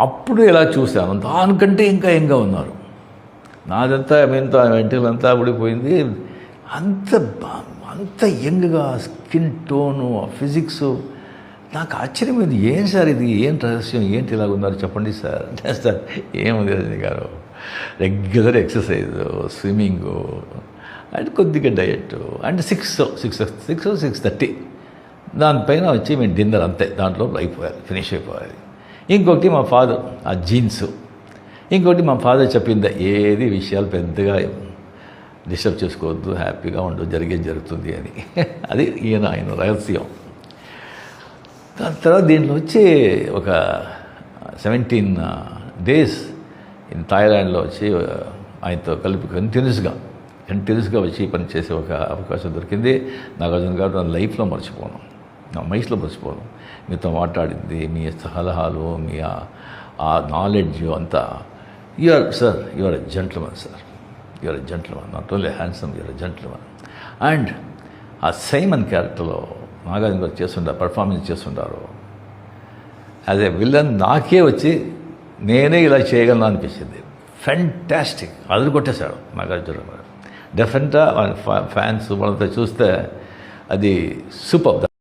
అప్పుడు ఇలా చూశాను, దానికంటే ఇంకా యంగ్గా ఉన్నారు. నాదంతా వెంట్రులంతా ఊడిపోయింది, అంత అంత యంగ్గా స్కిన్ టోను, ఫిజిక్స్. నాకు ఆశ్చర్యమైంది, ఏం సార్ ఇది, ఏం రహస్యం, ఏంటి ఇలాగ ఉన్నారు చెప్పండి సార్ అంటే, సార్ ఏముంది రజనీ గారు, రెగ్యులర్ ఎక్సర్సైజ్, స్విమ్మింగు అండ్ కొద్దిగా డయట్ అండ్ 6:30 దానిపైన వచ్చి మేము డిన్నర్, అంతే, దాంట్లో అయిపోయాలి, ఫినిష్ అయిపోవాలి. ఇంకొకటి మా ఫాదర్ ఆ జీన్స్, ఇంకొకటి మా ఫాదర్ చెప్పింది, ఏది విషయాలు పెద్దగా డిస్టర్బ్ చేసుకోవద్దు, హ్యాపీగా ఉండు, జరిగేది జరుగుతుంది అని. అది ఆయన రహస్యం. దాని తర్వాత దీంట్లో వచ్చి ఒక 17 days ఇన్ థాయిలాండ్లో వచ్చి ఆయనతో కలిపి కంటిన్యూస్గా వచ్చి పని చేసే ఒక అవకాశం దొరికింది. నాగార్జున గారు నా లైఫ్లో మర్చిపోను, నా మైస్లో మర్చిపోను. మీతో మాట్లాడింది, మీ సలహాలు, మీ ఆ నాలెడ్జ్ అంతా. You are a gentleman sir, you are a gentleman, not only handsome, you are a gentleman. And ఆ సైమన్ క్యారెక్టర్లో నాగార్జున గారు పర్ఫార్మెన్స్ చేస్తుంటారు. యాజ్ ఏ విలన్ నాకే వచ్చి నేనే ఇలా చేయగలను అనిపించింది. ఫెంటాస్టిక్, అదురు కొట్టేశాడు నాగార్జున గారు. డెఫినెట్గా ఫ్యాన్స్ వాళ్ళంతా చూస్తే అది సూపర్.